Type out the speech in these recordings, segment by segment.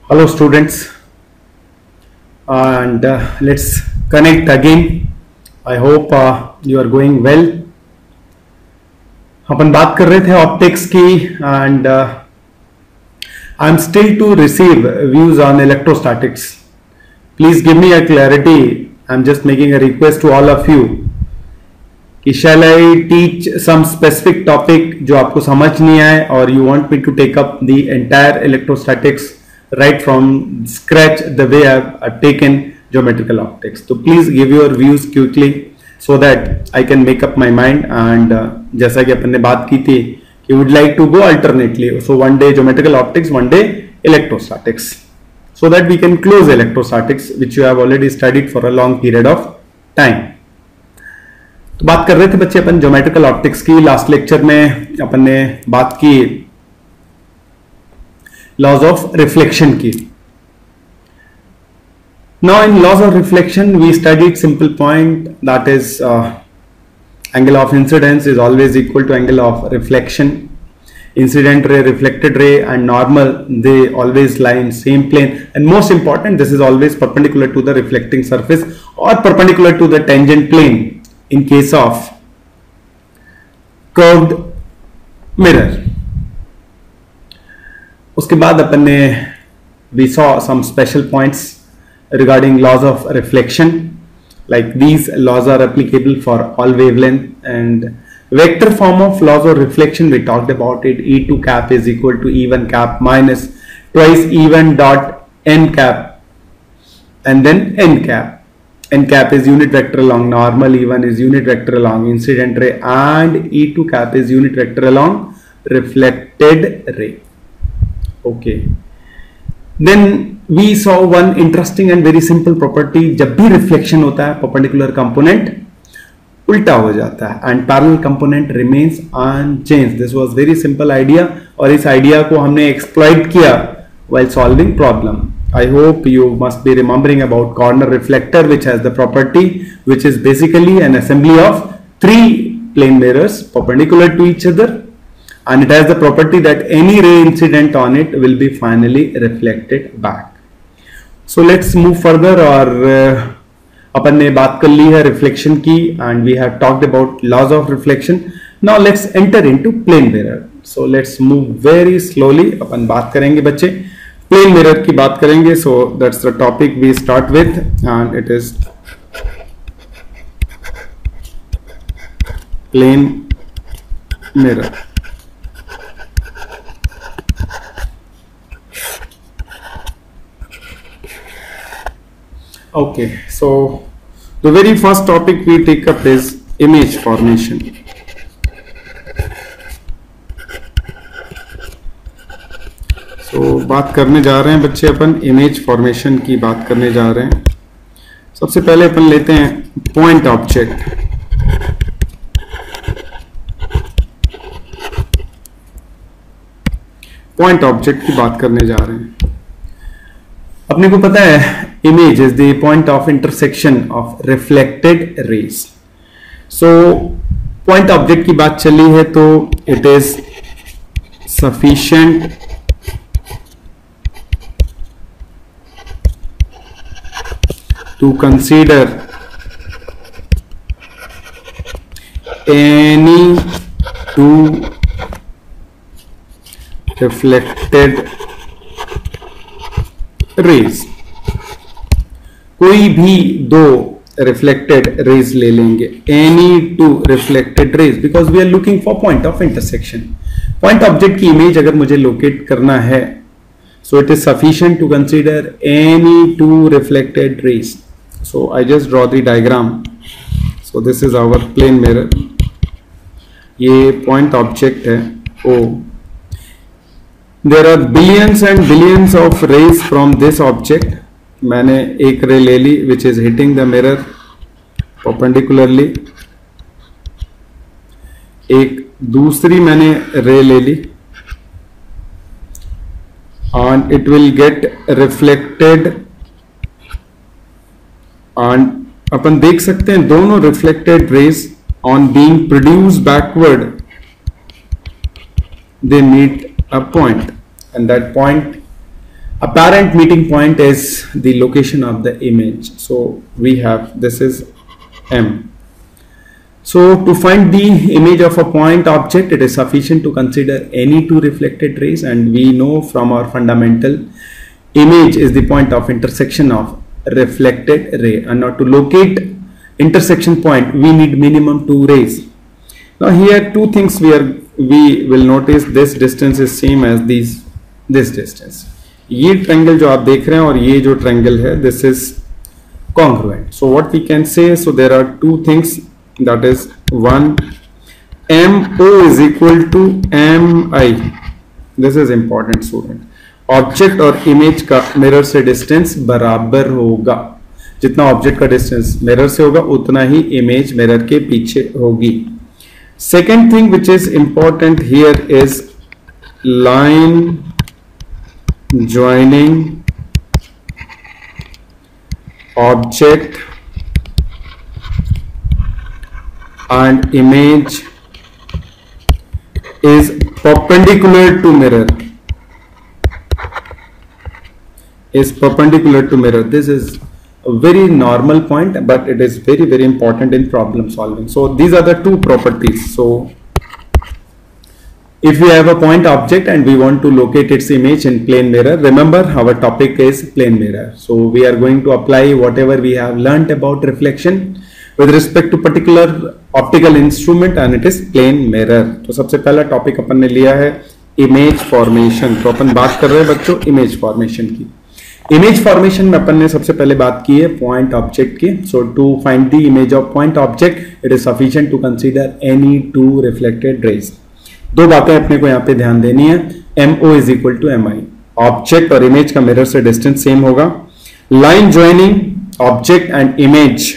Hello students, and let's connect again. I hope you are going well. अपन बात कर रहे थे ऑप्टिक्स की and I'm still to receive views on electrostatics. Please give me a clarity. I'm just making a request to all of you कि shall I teach some specific topic जो आपको समझ नहीं आए or you want me to take up the entire electrostatics right from scratch the way I've taken geometrical optics. So please give your views quickly so that I can make up my mind. And जैसा कि अपन ने बात की थी कि would like to go alternately. So one day geometrical optics, one day electrostatics, so that we can close electrostatics which you have already studied for a long period of time. तो बात कर रहे थे बच्चे अपन ज्योमेट्रिकल ऑप्टिक्स की. Last lecture में अपन ने बात की लॉज ऑफ रिफ्लेक्शन की. Now in laws of reflection we studied simple point that is angle of incidence is always equal to angle of reflection. Incident ray, reflected ray and normal, they always lie in same plane, and most important, this is always perpendicular to the reflecting surface or perpendicular to the tangent plane in case of curved mirror. उसके बाद अपन ने we saw some special points regarding laws of reflection, like these laws are applicable for all wavelength. And vector form of laws of reflection, we talked about it. E2 cap is equal to E1 cap minus twice E1 dot n cap and then n cap. N cap is unit vector along normal, E1 is unit vector along incident ray, and E2 cap is unit vector along reflected ray. Okay. Then we saw one interesting and very simple property. जब भी reflection होता है perpendicular component उल्टा हो जाता है and parallel component remains unchanged. This was very simple idea और इस idea को हमने exploit किया while solving problem. I hope you must be remembering about corner reflector, which has the property which is basically an assembly of three plane mirrors perpendicular to each other, and it has the property that any ray incident on it will be finally reflected back. So let's move further. और अपन ने बात कर ली है reflection की and we have talked about laws of reflection. Now let's enter into plane mirror. So let's move very slowly. अपन बात करेंगे बच्चे plane mirror की बात करेंगे. So that's the topic we start with, and it is plane mirror. Okay, so the very first topic we take up is image formation. So बात करने जा रहे हैं बच्चे अपन इमेज फॉर्मेशन की बात करने जा रहे हैं. सबसे पहले अपन लेते हैं पॉइंट ऑब्जेक्ट. पॉइंट ऑब्जेक्ट की बात करने जा रहे हैं. अपने को पता है image is the point of intersection of reflected rays. So point object की बात चली है तो it is sufficient to consider any two reflected rays. कोई भी दो reflected rays ले लेंगे, any two reflected rays, because we are looking for point of intersection. Point object की image अगर मुझे locate करना है, so it is sufficient to consider any two reflected rays. So I just draw the diagram. So this is our plane mirror. ये point object है O. There are billions and billions of rays from this object. मैंने एक रे ले ली which is hitting the mirror perpendicularly. एक दूसरी मैंने रे ले ली and it will get reflected, and अपन देख सकते हैं दोनों reflected rays on being produced backward they meet a point, and that point Apparent meeting point is the location of the image. So we have, this is M. So to find the image of a point object, it is sufficient to consider any two reflected rays, and we know from our fundamental, image is the point of intersection of reflected ray, and now to locate intersection point we need minimum two rays. Now here two things we will notice. This distance is same as this distance. ये triangle जो आप देख रहे हैं और ये जो triangle है, this is congruent. So what we can say, so there are two things, that is one, MO is equal to MI. This is important student. Object और इमेज का मिरर से डिस्टेंस बराबर होगा. जितना ऑब्जेक्ट का distance mirror से होगा उतना ही इमेज मिरर के पीछे होगी. Second thing which is important here is line joining object and image is perpendicular to mirror. Is perpendicular to mirror. This is a very normal point, but it is very, very important in problem solving. So these are the two properties. So if we have a point object and we want to locate its image in plane mirror, remember our topic is plane mirror. So we are going to apply whatever we have learnt about reflection with respect to particular optical instrument, and it is plane mirror. तो सबसे पहला topic अपन ने लिया है image formation. तो अपन बात कर रहे हैं बच्चों इमेज फॉर्मेशन की. इमेज फॉर्मेशन में अपन ने सबसे पहले बात की है पॉइंट ऑब्जेक्ट की. So to find the image of point object it is sufficient to consider any two reflected rays. दो बातें अपने को यहाँ पे ध्यान देनी है. MO is equal to MI. Object और इमेज का मिरर से डिस्टेंस सेम होगा. Line joining object and image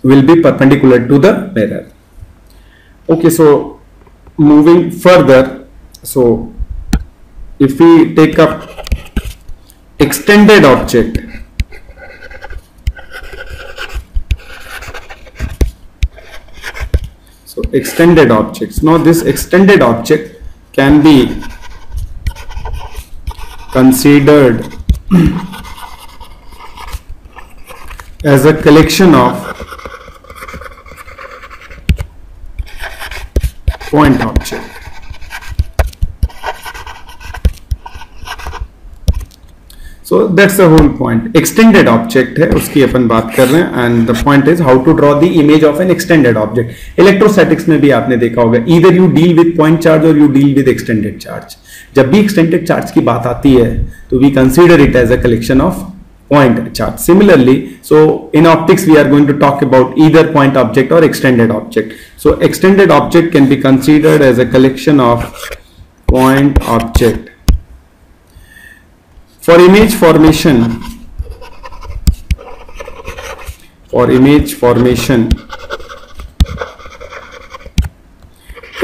will be perpendicular to the mirror. Okay, so moving further, so if we take up extended object, so extended objects, now this extended object can be considered as a collection of point object. So that's the whole point. Extended object है उसकी अपन बात कर रहे हैं, and the point is how to draw the image of an extended object. Electrostatics में भी आपने देखा होगा, either you deal with point charge or you deal with extended charge. जब भी extended charge की बात आती है तो we consider it as a collection of point charge. Similarly, so in optics we are going to talk about either point object or extended object. So extended object can be considered as a collection of point object. For image formation,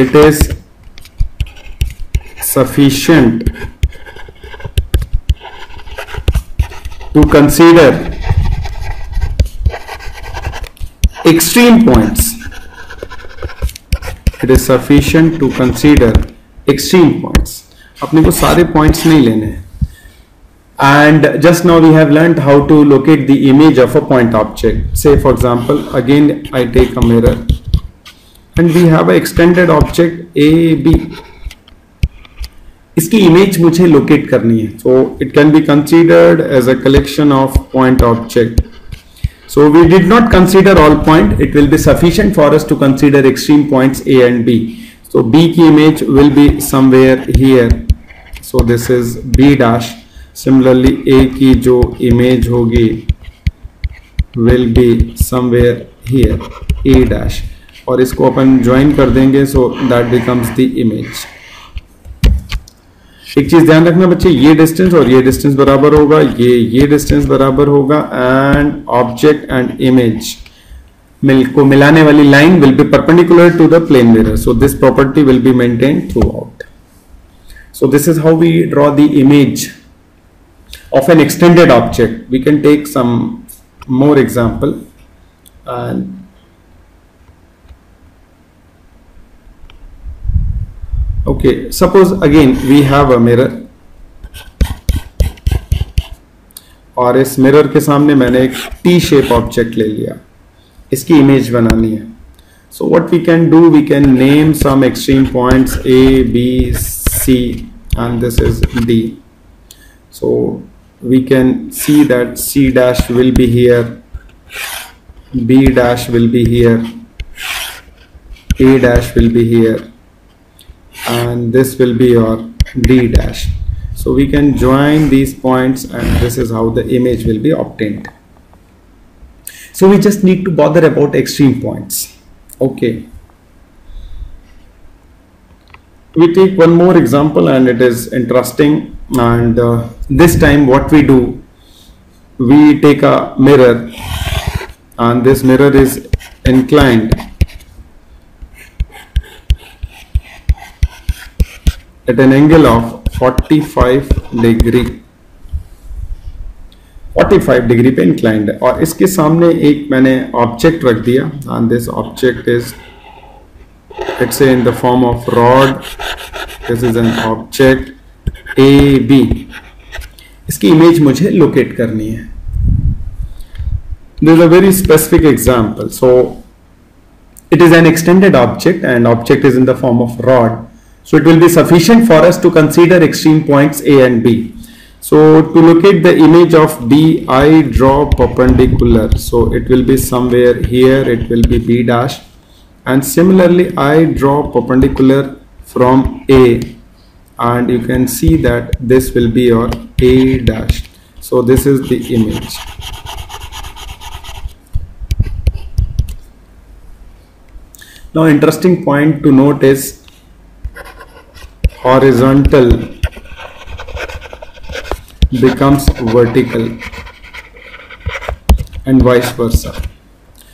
it is sufficient to consider extreme points. It is sufficient to consider extreme points. अपने को सारे points नहीं लेने हैं. And just now we have learned how to locate the image of a point object. Say for example, again I take a mirror and we have an extended object AB. इसकी इमेज मुझे locate करनी है. So it can be considered as a collection of point object. So we did not consider all point. It will be sufficient for us to consider extreme points A and B. So B की इमेज will be somewhere here. So this is B dash. Similarly A की जो इमेज होगी will be somewhere here A dash. और इसको अपन join कर देंगे. So that becomes the image. एक चीज ध्यान रखना बच्चे, ये डिस्टेंस और ये डिस्टेंस बराबर होगा, ये डिस्टेंस बराबर होगा, एंड ऑब्जेक्ट एंड इमेज को मिलाने वाली line will be perpendicular to the plane mirror. So this property will be maintained throughout. So this is how we draw the image of an extended object. We can take some more example. And okay, suppose again we have a mirror और इस mirror के सामने मैंने एक T shape object ले लिया, इसकी image बनानी है. So what we can do, we can name some extreme points A, B, C, and this is D. So we can see that C dash will be here, B dash will be here, A dash will be here, and this will be your D dash. So we can join these points, and this is how the image will be obtained. So we just need to bother about extreme points. Okay. We take one more example, and it is interesting. And this time what we do, we take a mirror, and this mirror is inclined at an angle of 45 degree. 45 degree पे inclined है, और इसके सामने एक मैंने object रख दिया, and this object is it's in the form of rod. This is an object A B. इसकी इमेज मुझे लोकेट करनी है. This is a very specific example. So it is an extended object, and object is in the form of rod. So it will be sufficient for us to consider extreme points A and B. So to locate the image of B, I draw perpendicular. So it will be somewhere here, it will be B dash. And similarly, I draw perpendicular from A. And you can see that this will be your A dash. So this is the image. Now interesting point to note is horizontal becomes vertical and vice versa.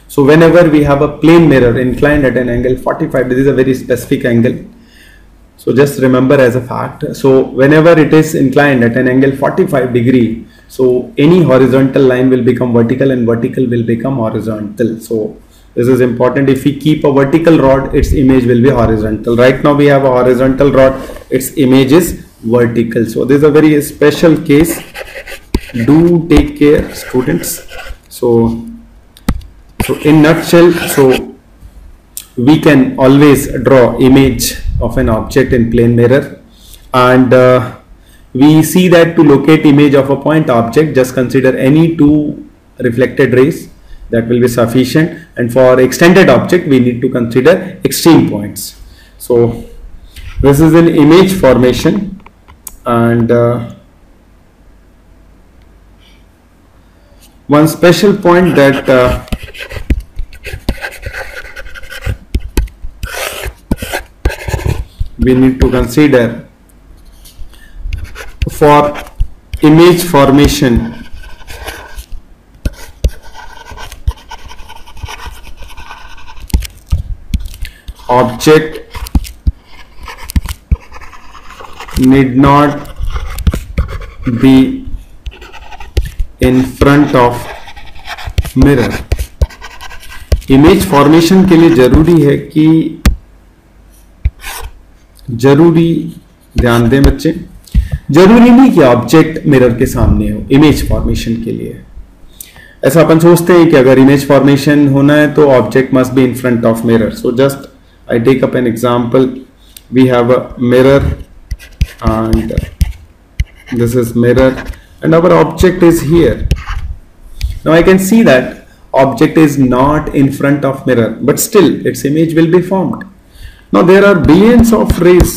So whenever we have a plane mirror inclined at an angle 45, this is a very specific angle. So just remember as a fact. So whenever it is inclined at an angle 45 degree, so any horizontal line will become vertical, and vertical will become horizontal. So this is important. If we keep a vertical rod, its image will be horizontal. Right now we have a horizontal rod, its image is vertical. So this is a very special case. Do take care, students. So in nutshell, so we can always draw image of an object in plane mirror, and we see that to locate image of a point object, just consider any two reflected rays. That will be sufficient, and for extended object we need to consider extreme points. So this is an image formation, and one special point that we need to consider for image formation. Object need not be in front of mirror. Image formation के लिए जरूरी है कि ध्यान दें बच्चे, जरूरी नहीं कि ऑब्जेक्ट मिरर के सामने हो इमेज फॉर्मेशन के लिए. ऐसा अपन सोचते हैं कि अगर इमेज फॉर्मेशन होना है तो object must be in front of mirror. So just I take up an example. We have a mirror, and this is mirror, and our object is here. Now I can see that object is not in front of mirror, but still its image will be formed. Now there are billions of rays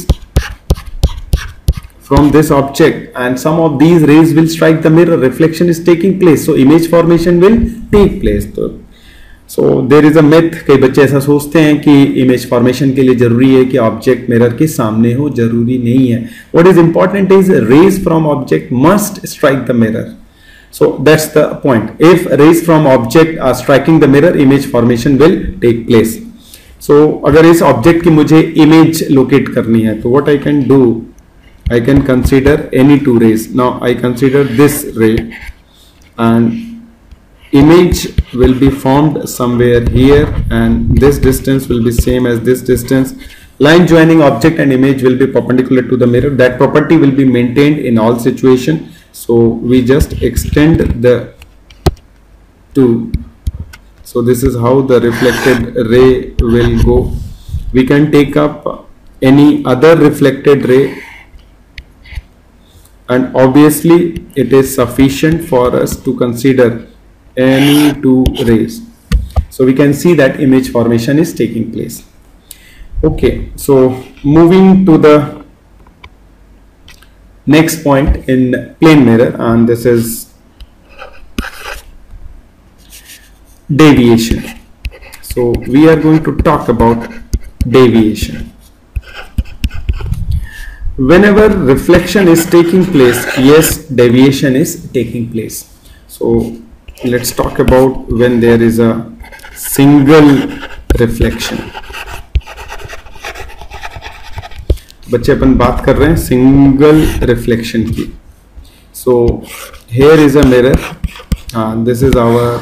from this object, and some of these rays will strike the mirror. Reflection is taking place, so image formation will take place. So there is a myth. कई बच्चे ऐसा सोचते हैं कि image formation के लिए जरूरी है कि ऑब्जेक्ट मिरर के सामने हो. जरूरी नहीं है. What is important is rays from object must strike the mirror. So that's the point. If rays from object are striking the mirror, image formation will take place. सो अगर इस ऑब्जेक्ट की मुझे इमेज लोकेट करनी है तो what I can do, I can consider any two rays. Now I consider this ray, and image will be formed somewhere here, and this distance will be same as this distance. Line joining object and image will be perpendicular to the mirror. That property will be maintained in all situation. So we just extend the two. So this is how the reflected ray will go. We can take up any other reflected ray, and obviously it is sufficient for us to consider any two rays. So we can see that image formation is taking place. Okay, so moving to the next point in plane mirror, and this is deviation. So we are going to talk about deviation. Whenever reflection is taking place, yes, deviation is taking place. So let's talk about when there is a single reflection. बच्चे अपन बात कर रहे हैं single reflection की. So here is a mirror. This is our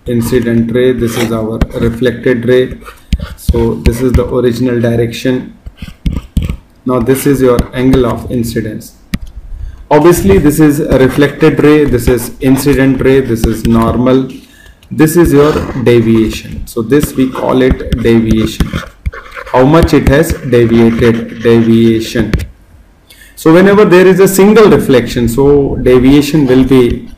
incident ray. This is our reflected ray. So this is the original direction. Now this is your angle of incidence. Obviously this is a reflected ray, this is incident ray, this is normal, this is your deviation. So this we call it deviation. How much it has deviated, deviation. So whenever there is a single reflection, so deviation will be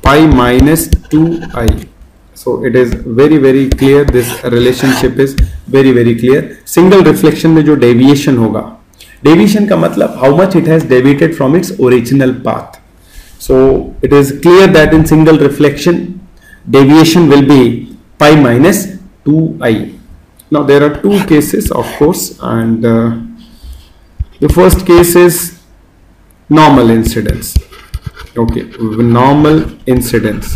pi minus 2i. So it is very clear, this relationship is very clear. Single reflection में जो deviation होगा, deviation का मतलब how much it has deviated from its original path. So it is clear that in single reflection deviation will be pi minus 2i. Now there are two cases of course, and the first case is normal incidence. Okay, normal incidence.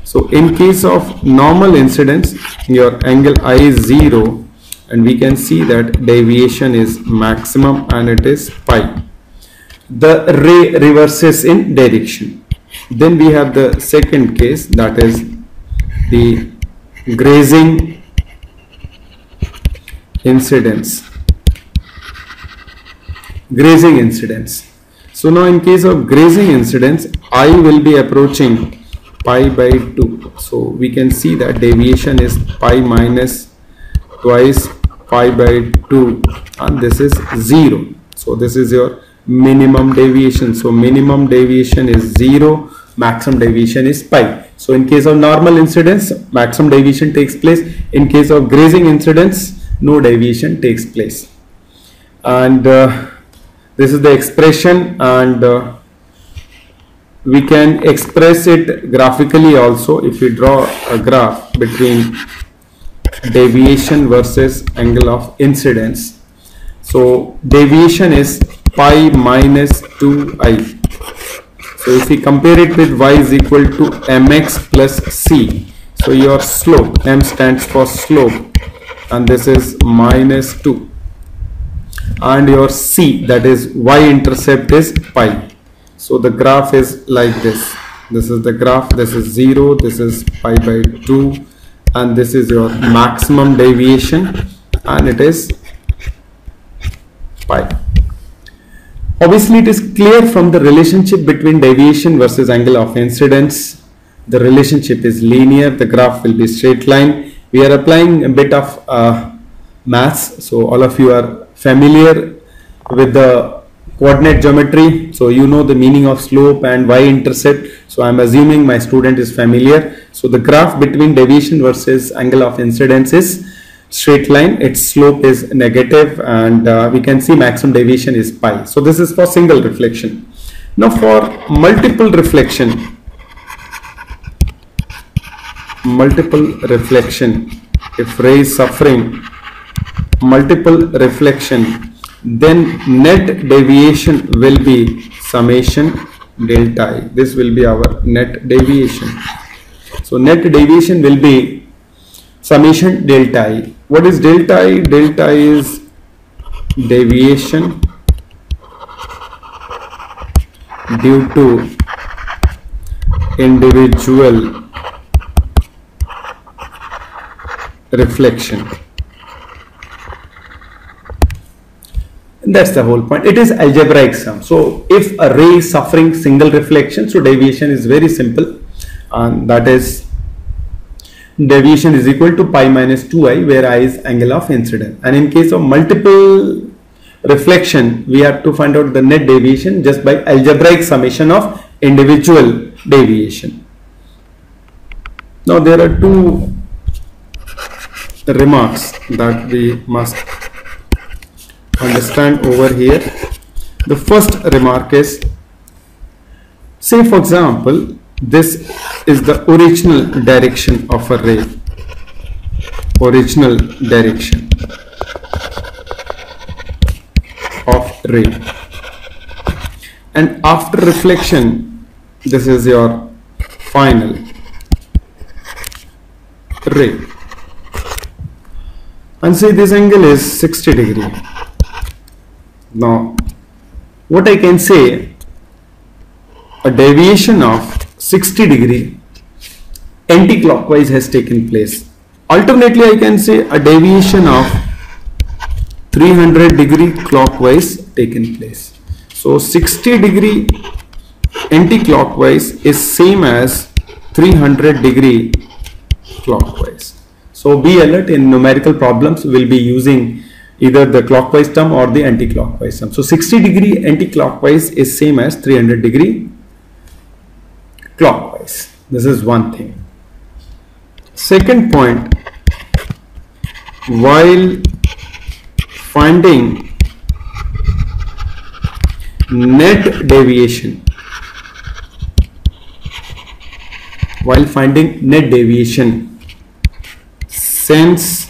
So in case of normal incidence, your angle I is 0, and we can see that deviation is maximum and it is pi. The ray reverses in direction. Then we have the second case, that is the grazing incidence. Grazing incidence. So now in case of grazing incidence, I will be approaching pi by 2. So we can see that deviation is pi minus twice pi by 2, and this is 0. So this is your minimum deviation. So minimum deviation is 0, maximum deviation is pi. So in case of normal incidence, maximum deviation takes place. In case of grazing incidence, no deviation takes place. And this is the expression, and we can express it graphically also if we draw a graph between deviation versus angle of incidence. So deviation is pi minus 2i. So if we compare it with y is equal to mx plus c, so your slope, m stands for slope, and this is minus 2, and your c, that is y intercept, is pi. So the graph is like this. This is the graph, this is 0, this is pi by 2, and this is your maximum deviation, and it is pi. Obviously it is clear from the relationship between deviation versus angle of incidence. The relationship is linear, the graph will be straight line. We are applying a bit of maths, so all of you are familiar with the coordinate geometry, so you know the meaning of slope and y-intercept. So I am assuming my student is familiar. So the graph between deviation versus angle of incidence is straight line, its slope is negative, and we can see maximum deviation is pi. So this is for single reflection. Now for multiple reflection, if ray is suffering multiple reflection, then net deviation will be summation delta I. This will be our net deviation. So net deviation will be summation delta I. What is delta I? Delta I is deviation due to individual reflection. That's the whole point. It is algebraic sum. So if a ray is suffering single reflection, so deviation is very simple, and that is deviation is equal to pi minus 2i, where I is angle of incidence. And in case of multiple reflection, we have to find out the net deviation just by algebraic summation of individual deviation. Now there are two remarks that we must understand over here. The first remark is, say for example, this is the original direction of a ray, original direction of ray, and after reflection this is your final ray, and say this angle is 60 degree. Now what I can say, a deviation of 60 degree anti-clockwise has taken place. Alternately, I can say a deviation of 300 degree clockwise taken place. So 60 degree anti-clockwise is same as 300 degree clockwise. So be alert, in numerical problems we will be using either the clockwise term or the anti-clockwise term. So 60 degree anti-clockwise is same as 300 degree clockwise. This is one thing. Second point, while finding net deviation, sense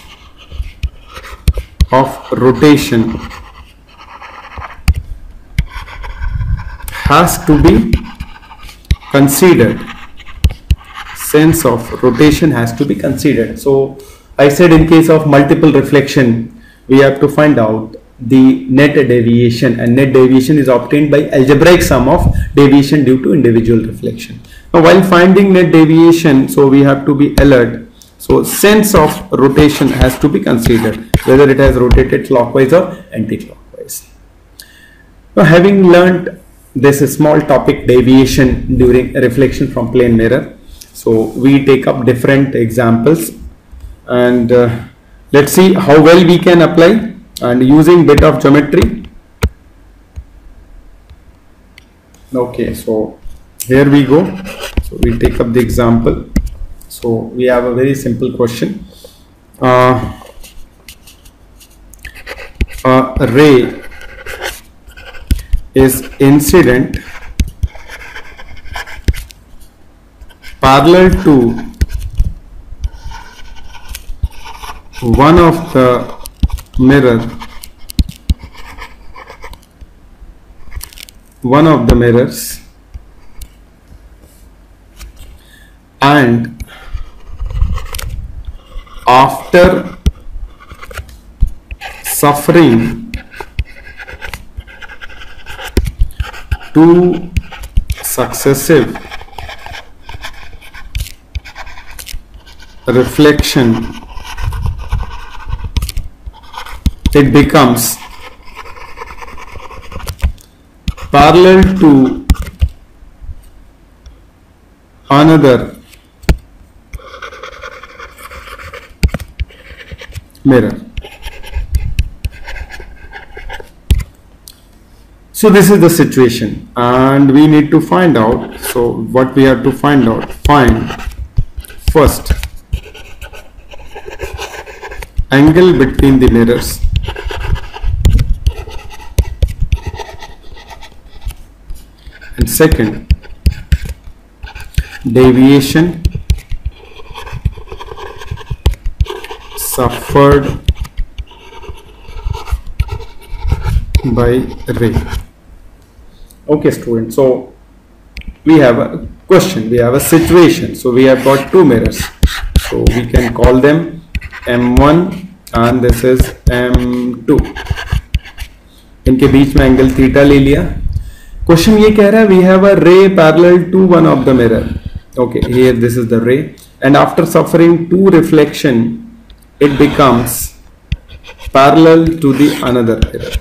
of rotation has to be considered. Sense of rotation has to be considered. So I said in case of multiple reflection, we have to find out the net deviation, and net deviation is obtained by algebraic sum of deviation due to individual reflection. Now while finding net deviation, so we have to be alert. So sense of rotation has to be considered, whether it has rotated clockwise or anti-clockwise. Now having learned this small topic, deviation during reflection from plane mirror, so we take up different examples, and let's see how well we can apply, and using bit of geometry. Okay, so here we go. So we take up the example. So we have a very simple question. A ray is incident parallel to one of the mirrors, and after suffering two successive reflection, it becomes parallel to another mirror. So this is the situation, and we need to find out. So what we have to find out, find first angle between the mirrors, and second deviation suffered by ray. Okay students, so we have a question, we have a situation. So we have got two mirrors, so we can call them M1 and this is M2. इनके बीच में angle theta ले लिया. Question ये कह रहा है we have a ray parallel to one of the mirror. Okay, here this is the ray, and after suffering two reflection, it becomes parallel to the another mirror.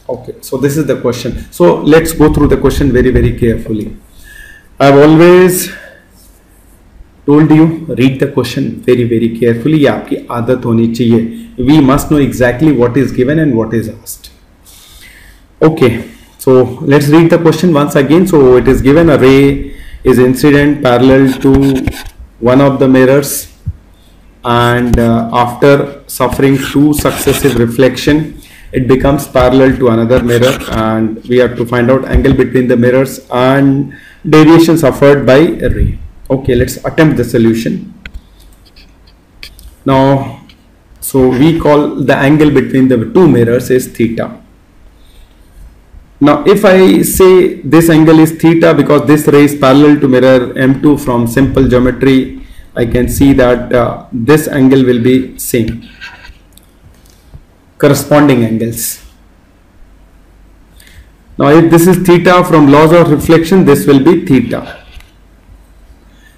Okay, so this is the question. So let's go through the question very carefully. I've always told you, read the question very carefully. ये आपकी आदत होनी चाहिए. We must know exactly what is given and what is asked. Okay, so let's read the question once again. So it is given a ray is incident parallel to one of the mirrors, and after suffering two successive reflection, it becomes parallel to another mirror, and we have to find out angle between the mirrors and deviation suffered by a ray. Okay, let's attempt the solution. Now, so we call the angle between the two mirrors is theta. Now, if I say this angle is theta because this ray is parallel to mirror M2 from simple geometry, I can see that this angle will be same. Corresponding angles. Now, if this is theta from laws of reflection, this will be theta.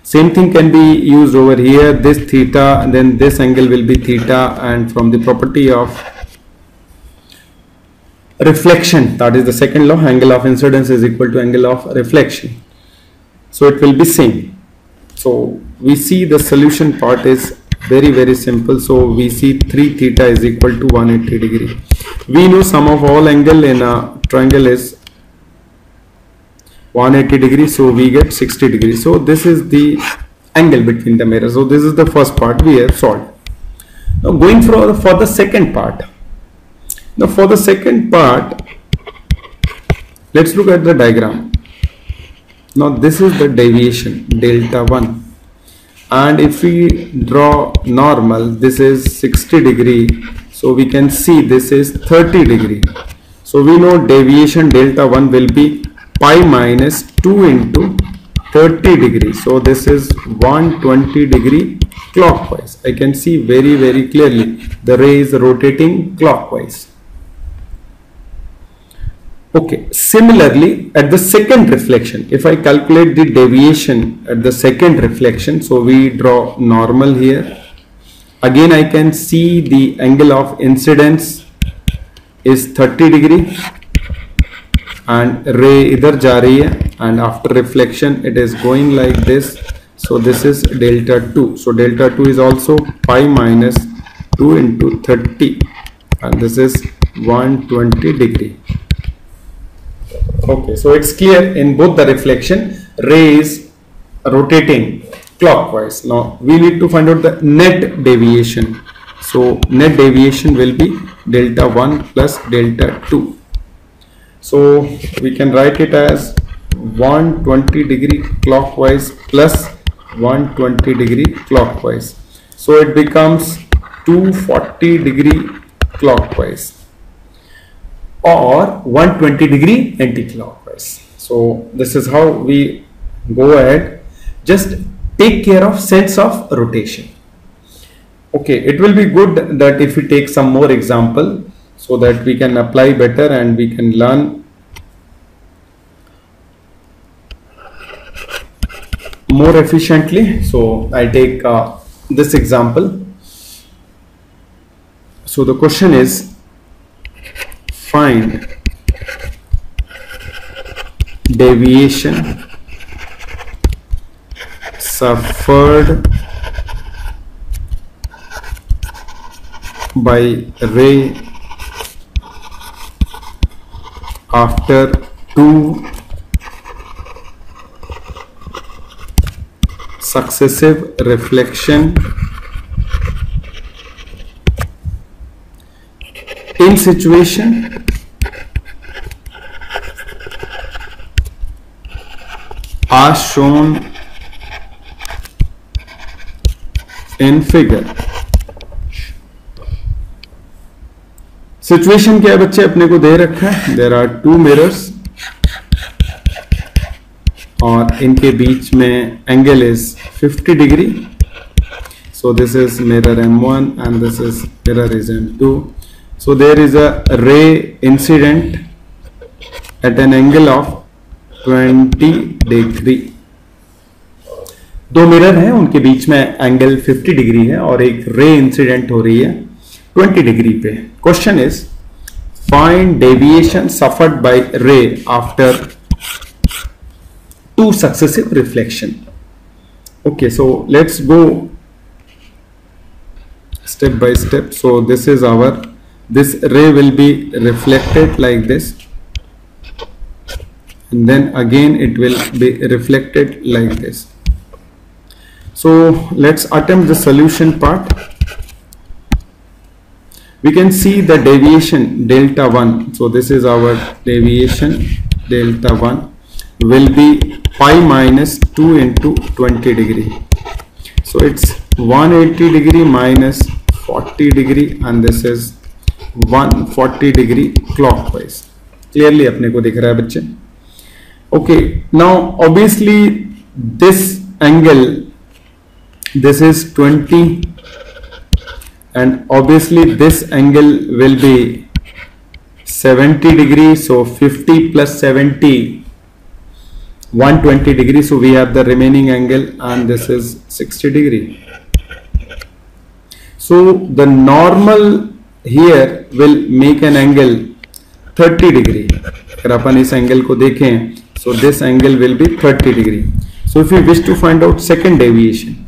Same thing can be used over here. This theta, and then this angle will be theta, and from the property of reflection, that is the second law, angle of incidence is equal to angle of reflection. So it will be same. So we see the solution part is very simple. So we see 3 theta is equal to 180 degree. We know sum of all angle in a triangle is 180 degrees, so we get 60 degrees. So this is the angle between the mirrors. So this is the first part we have solved. Now going for the second part. Now for the second part, let's look at the diagram. Now this is the deviation delta 1, and if we draw normal, this is 60 degree, so we can see this is 30 degree. So we know deviation delta 1 will be pi minus 2 into 30 degrees. So this is 120 degree clockwise. I can see very clearly the ray is rotating clockwise. Okay, similarly at the second reflection, if I calculate the deviation at the second reflection, so we draw normal here. Again I can see the angle of incidence is 30 degree and ray idhar ja rahi hai, and after reflection it is going like this. So this is delta 2. So delta 2 is also pi minus 2 into 30, and this is 120 degree. Okay, so it's clear in both the reflection ray is rotating clockwise. Now we need to find out the net deviation. So net deviation will be delta 1 plus delta 2. So we can write it as 120 degree clockwise plus 120 degree clockwise. So it becomes 240 degree clockwise or 120 degree anti-clockwise. So this is how we go ahead. Just take care of sense of rotation. Okay, it will be good that if we take some more example so that we can apply better and we can learn more efficiently. So I take this example. So the question is, find deviation suffered by ray after two successive reflection in situation as shown in figure. Situation क्या है बच्चे, अपने को दे रखा है there are to mirrors और इनके बीच में angle is 50 degree. So this is mirror M1 and this is mirror is M2. So there is a ray incident at an angle of 20 degree. दो मिरर हैं, उनके बीच में एंगल 50 डिग्री है और एक रे इंसिडेंट हो रही है 20 डिग्री पे. Question is find deviation suffered by ray after two successive reflection. Okay, so let's go step by step. So this is this ray will be reflected like this, and then again it will be reflected like this. So let's attempt the solution part. We can see the deviation delta 1. So this is our deviation delta 1 will be pi minus 2 into 20 degree. So it's 180 degree minus 40 degree, and this is 140 degree clockwise. Clearly अपने को दिख रहा है बच्चे. Okay, now obviously this angle, this is 20, and obviously this angle will be 70 degree. So 50 plus 70, 120 degree. So we have the remaining angle, and this is 60 degree. So the normal here will make an angle 30 degree. अगर अपन इस angle को देखें, so this angle will be 30 degree. So if we wish to find out second deviation,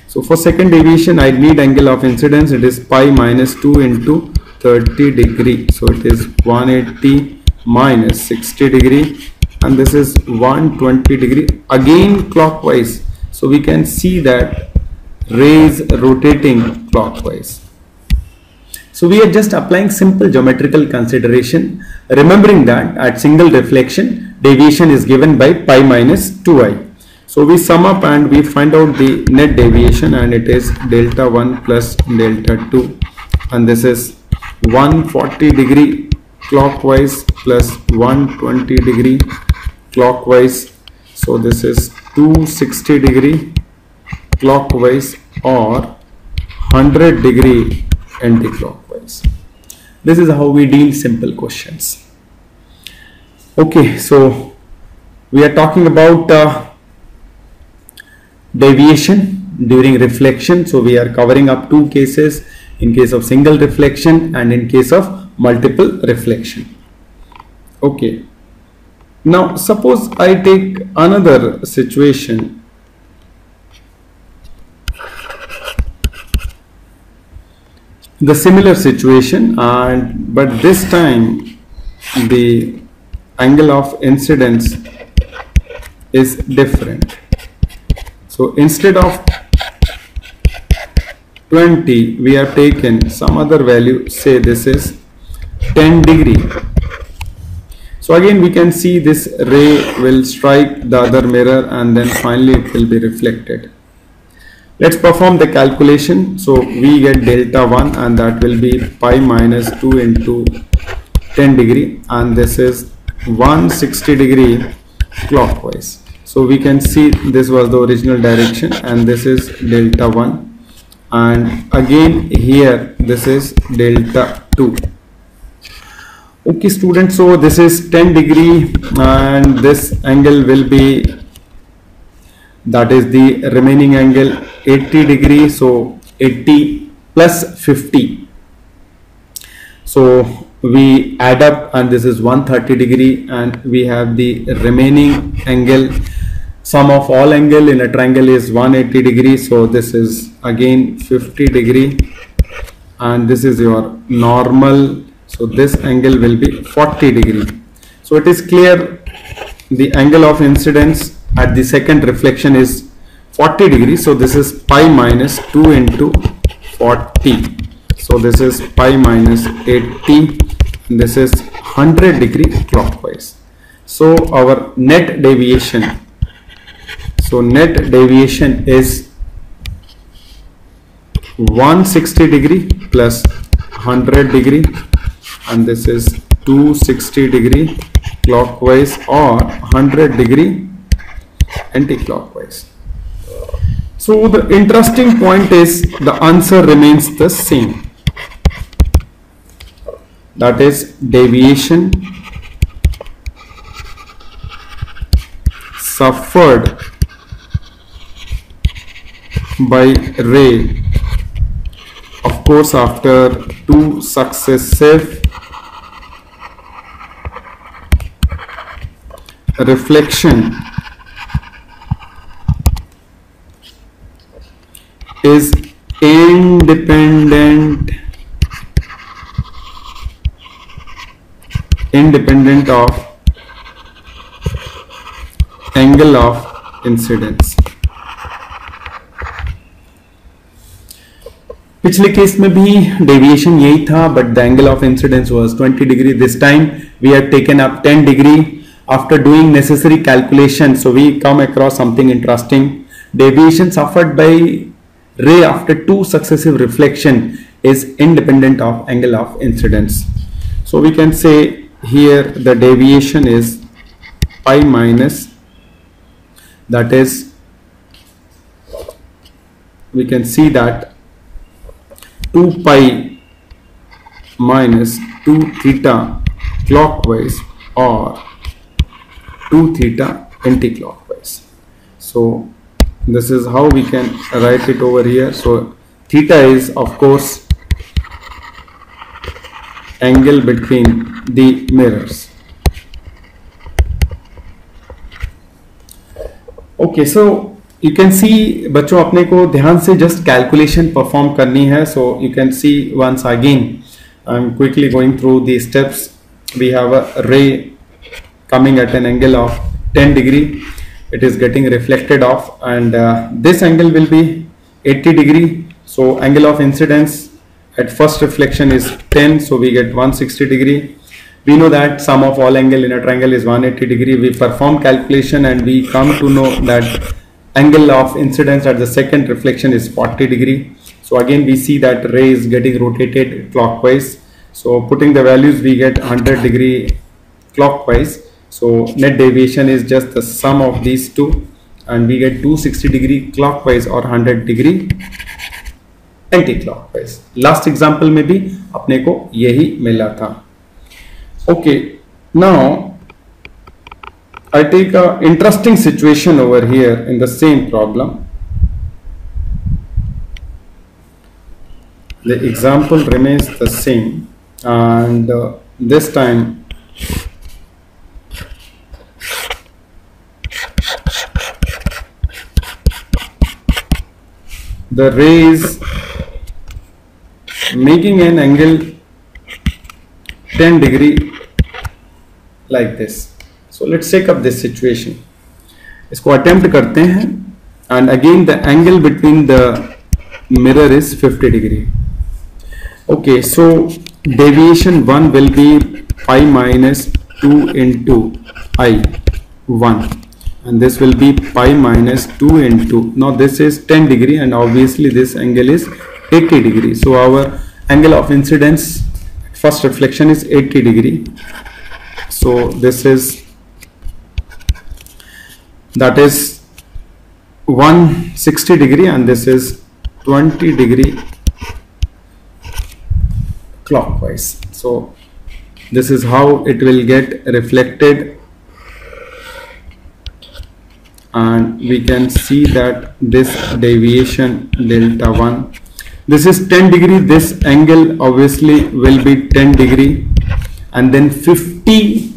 so for second deviation I need angle of incidence. It is pi minus 2 into 30 degree. So it is 180 minus 60 degree, and this is 120 degree again clockwise. So we can see that rays rotating clockwise. So we are just applying simple geometrical consideration, remembering that at single reflection deviation is given by pi minus 2i. So we sum up and we find out the net deviation, and it is delta 1 plus delta 2, and this is 140 degree clockwise plus 120 degree clockwise. So this is 260 degree clockwise or 100 degree anti-clockwise. This is how we deal simple questions. Okay, so we are talking about deviation during reflection. So we are covering up two cases, in case of single reflection and in case of multiple reflection. Okay, now suppose I take another situation. The similar situation, and but this time the angle of incidence is different. So instead of 20 we have taken some other value, say this is 10 degree. So again we can see this ray will strike the other mirror, and then finally it will be reflected. Let's perform the calculation. So we get delta 1, and that will be pi minus 2 into 10 degree, and this is 160 degree clockwise. So we can see this was the original direction, and this is delta 1, and again here this is delta 2. Okay students, so this is 10 degree, and this angle will be, that is the remaining angle, 80 degree. So 80 plus 50, so we add up, and this is 130 degree, and we have the remaining angle. Sum of all angle in a triangle is 180 degree. So this is again 50 degree, and this is your normal. So this angle will be 40 degree. So it is clear the angle of incidence at the second reflection is 40 degrees. So this is pi minus 2 into 40. So this is pi minus 80, and this is 100 degree clockwise. So our net deviation, so net deviation is 160 degree plus 100 degree, and this is 260 degree clockwise or 100 degree anti-clockwise. So the interesting point is the answer remains the same. That is deviation suffered by ray, of course after two successive reflection is independent of angle of incidence. पिछले case में भी deviation यही था, but the angle of incidence was 20 degree. This time we have taken up 10 degree. After doing necessary calculation, so we come across something interesting. Deviation suffered by ray after two successive reflection is independent of angle of incidence. So we can say here the deviation is pi minus, that is, we can see that 2 pi minus 2 theta clockwise or 2 theta anti-clockwise. So this is how we can write it over here. So theta is of course angle between the mirrors. Okay, so you can see बच्चों अपने को ध्यान से just calculation perform करनी है. So you can see once again, I'm quickly going through the steps. We have a ray coming at an angle of 10 degree. It is getting reflected off, and this angle will be 80 degree. So angle of incidence at first reflection is 10, so we get 160 degree. We know that sum of all angle in a triangle is 180 degree. We perform calculation and we come to know that angle of incidence at the second reflection is 40 degree. So again we see that ray is getting rotated clockwise. So putting the values, we get 100 degree clockwise. So net deviation is just the sum of these two, and we get 260 degree clockwise or 100 degree anti-clockwise. Last example में भी अपने को यही मिला था. Okay, now I take a interesting situation over here in the same problem. The example remains the same, and this time the ray is making an angle 10 degree like this. So let's take up this situation. इसको attempt करते हैं, and again the angle between the mirror is 50 degree. Okay, so deviation 1 will be pi minus 2 into I1, and this will be pi minus 2 into, now this is 10 degree and obviously this angle is 80 degree. So our angle of incidence first reflection is 80 degree. So this is, that is 160 degree, and this is 20 degree clockwise. So this is how it will get reflected, and we can see that this deviation delta 1, this is 10 degree, this angle obviously will be 10 degree, and then 50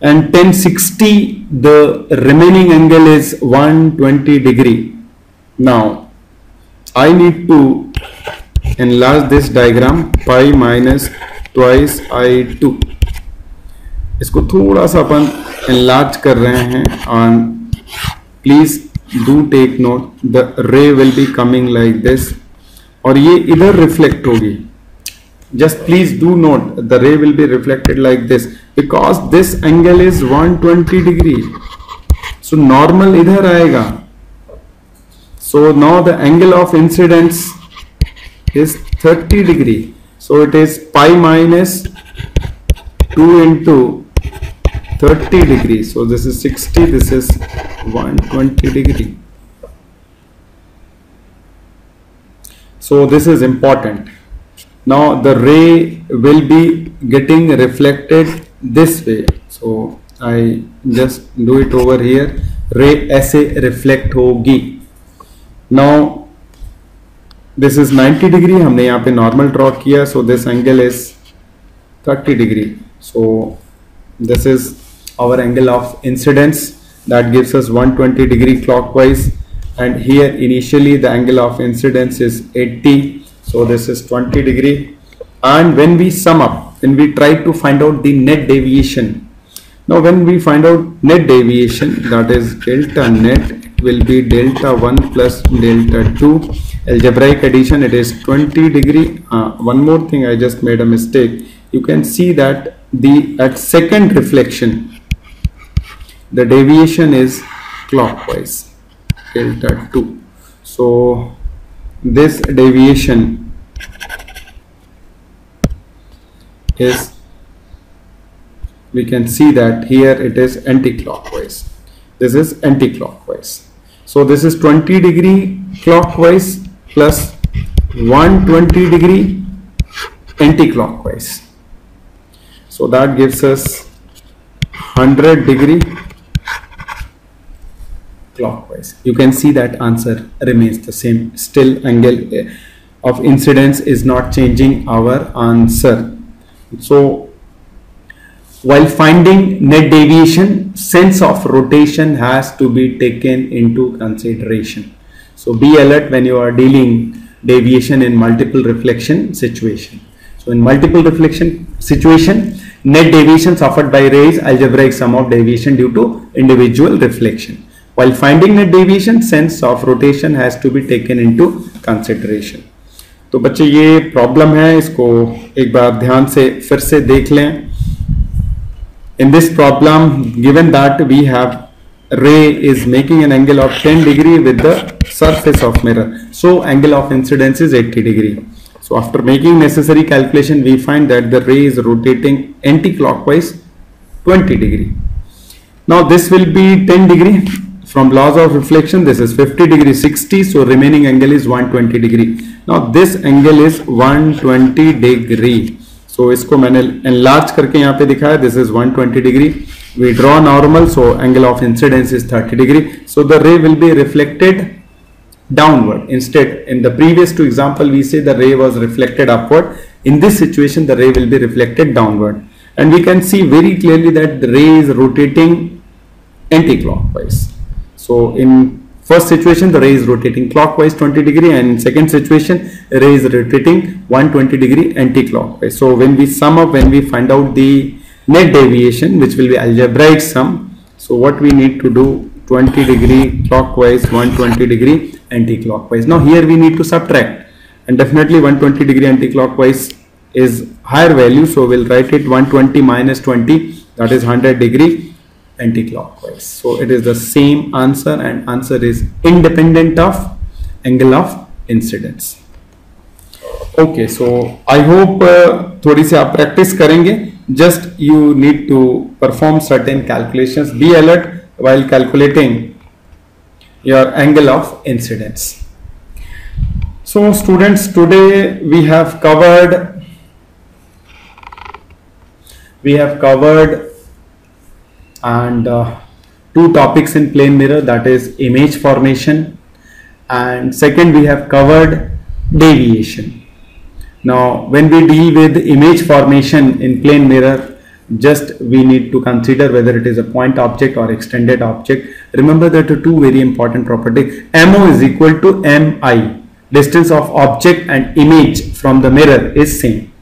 and 1060, the remaining angle is 120 degree. Now I need to enlarge this diagram. Pi minus twice I2, इसको थोड़ा सा अपन enlarge कर रहे हैं, and please do take note, the ray will be coming like this, और ये इधर reflect होगी. Just please do note, the ray will be reflected like this because this angle is 120 degree. So normal इधर आएगा. So now the angle of incidence is 30 degree. So it is pi minus 2 into 30 degree. So this is 60, this is 120 degree. So this is important. Now the ray will be getting reflected this way. So I just do it over here. Ray ऐसे reflect होगी. Now this is 90 degree, हमने यहाँ पे normal draw किया. So this angle is 30 degree. So this is our angle of incidence, that gives us 120 degree clockwise, and here initially the angle of incidence is 80, so this is 20 degree. And when we sum up, when we try to find out the net deviation, now when we find out net deviation, that is delta net, it will be delta 1 plus delta 2. Algebraic addition, it is 20 degree. One more thing, I just made a mistake. You can see that at second reflection, the deviation is clockwise, delta 2. So this deviation is, we can see that here it is anti-clockwise. This is anti-clockwise. So this is 20 degree clockwise plus 120 degree anti-clockwise. So that gives us 100 degree clockwise. You can see that answer remains the same. Still angle of incidence is not changing our answer. So while finding net deviation, sense of rotation has to be taken into consideration. So be alert when you are dealing deviation in multiple reflection situation. So in multiple reflection situation, net deviation suffered by ray is algebraic sum of deviation due to individual reflection. While finding net deviation, sense of rotation has to be taken into consideration. तो बच्चे ये problem है, इसको एक बार ध्यान से फिर से देख लें. In this problem, given that we have ray is making an angle of 10 degree with the surface of mirror, so angle of incidence is 80 degree. So after making necessary calculation, we find that the ray is rotating anti-clockwise 20 degree. Now this will be 10 degree. From laws of reflection, this is 50 degree, 60, so remaining angle is 120 degree. Now this angle is 120 degree. So इसको मैंने enlarge करके यहाँ पे दिखाया. This is 120 degree. We draw normal, so angle of incidence is 30 degree. So the ray will be reflected downward. Instead, in the previous two example, we say the ray was reflected upward. In this situation, the ray will be reflected downward. And we can see very clearly that the ray is rotating anti-clockwise. So in first situation, the ray is rotating clockwise 20 degree, and in second situation, ray is rotating 120 degree anti-clockwise. So when we sum up, when we find out the net deviation, which will be algebraic sum, so what we need to do, 20 degree clockwise, 120 degree anti-clockwise. Now here we need to subtract, and definitely 120 degree anti-clockwise is higher value, so we'll write it 120 minus 20, that is 100 degree anti-clockwise. So it is the same answer, and answer is independent of angle of incidence. Okay, so I hope थोड़ी सी आप practice करेंगे. Just you need to perform certain calculations. Be alert while calculating your angle of incidence. So students, today we have covered and two topics in plane mirror, that is image formation, and second we have covered deviation. Now when we deal with image formation in plane mirror, just we need to consider whether it is a point object or extended object. Remember that the two very important properties, MO is equal to MI, distance of object and image from the mirror is same.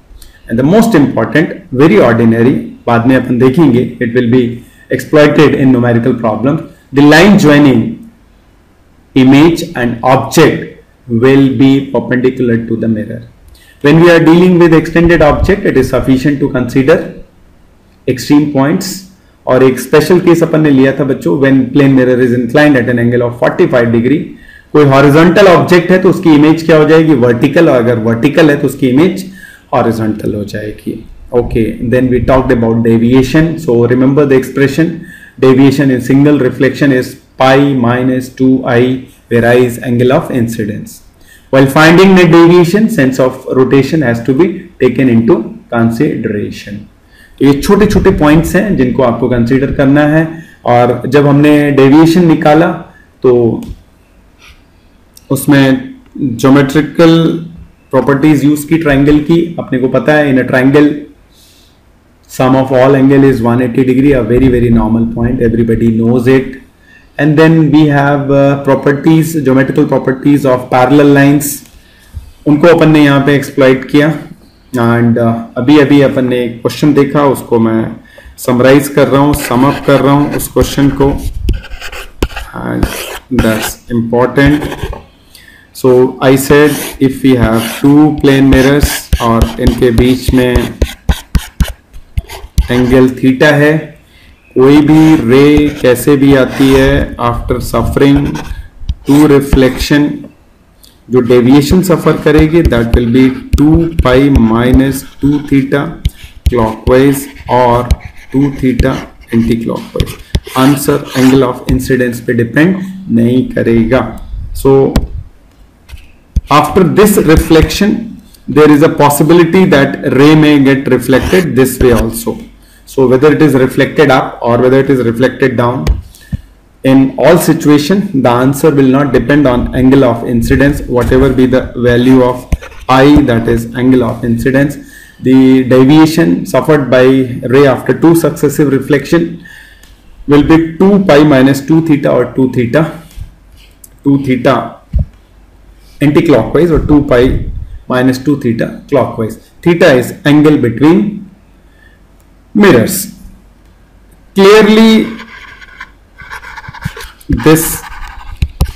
And the most important, very ordinary, बाद में अपन देखेंगे, it will be exploited in numerical problems, the line joining image and object will be perpendicular to the mirror. When we are dealing with extended object, it is sufficient to consider extreme points. और एक special case अपन ने लिया था बच्चों, when plane mirror is inclined at an angle of 45 degree, कोई horizontal object है तो उसकी image क्या हो जाएगी, vertical, और अगर vertical है तो उसकी image horizontal हो जाएगी. Okay, then we talked about deviation. So remember the expression, deviation in single reflection is pi minus 2i, where I is angle of incidence. While finding net deviation, sense of rotation has to be taken into consideration. ये छोटे छोटे points हैं जिनको आपको consider करना है. और जब हमने डेविएशन निकाला तो उसमें ज्योमेट्रिकल प्रॉपर्टीज यूज की ट्राइंगल की. अपने को पता है in a triangle Sum of all angle is 180 degree, a very normal point, everybody knows it. And then we have properties, geometrical properties of parallel lines, उनको अपन ने यहाँ पे एक्सप्लॉइट किया. एंड अभी अपन ने एक क्वेश्चन देखा, उसको मैं समराइज कर रहा हूँ, सम अप कर रहा हूँ उस क्वेश्चन को, and that's important. So I said if we have two plane mirrors और इनके बीच में एंगल थीटा है, कोई भी रे कैसे भी आती है आफ्टर सफरिंग टू रिफ्लेक्शन, जो डेविएशन सफर करेगी that will be 2 pi minus 2 theta clockwise और 2 theta anti clockwise. Answer angle of incidence पे डिपेंड नहीं करेगा. So after this reflection there is a possibility that ray may get reflected this way also. So whether it is reflected up or whether it is reflected down, in all situation the answer will not depend on angle of incidence, whatever be the value of I, that is angle of incidence. The deviation suffered by ray after two successive reflection will be 2 pi minus 2 theta or 2 theta anti-clockwise or 2 pi minus 2 theta clockwise. Theta is angle between mirrors. Clearly this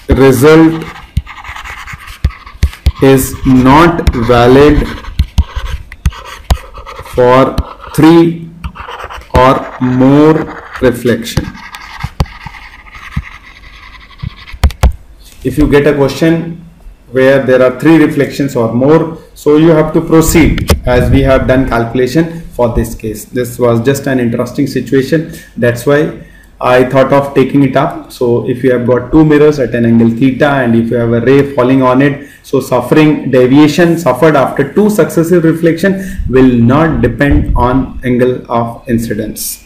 result is not valid for 3 or more reflection. If you get a question where there are 3 reflections or more, so you have to proceed as we have done calculation for this case. This was just an interesting situation, that's why I thought of taking it up. So if you have got 2 mirrors at an angle theta and if you have a ray falling on it, so suffering deviation suffered after 2 successive reflection will not depend on angle of incidence.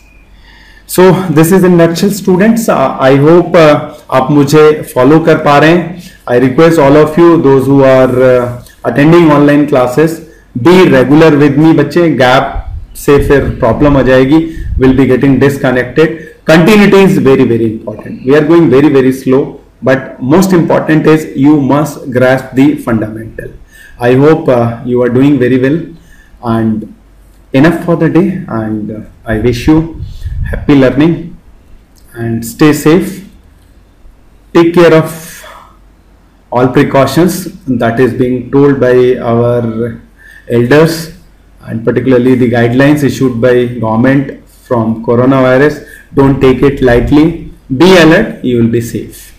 So this is in nutshell students. I hope आप मुझे follow कर पा रहे हैं. I request all of you, those who are attending online classes, be regular with me बच्चे, gap से फिर problem आ जाएगी, will be getting disconnected. Continuity is very important. We are going very slow, but most important is you must grasp the fundamental. I hope you are doing very well, and enough for the day, and I wish you happy learning and stay safe. Take care of all precautions that is being told by our elders, and particularly the guidelines issued by government from coronavirus. Don't take it lightly. Be alert, you will be safe.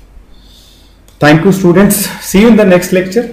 Thank you students. See you in the next lecture.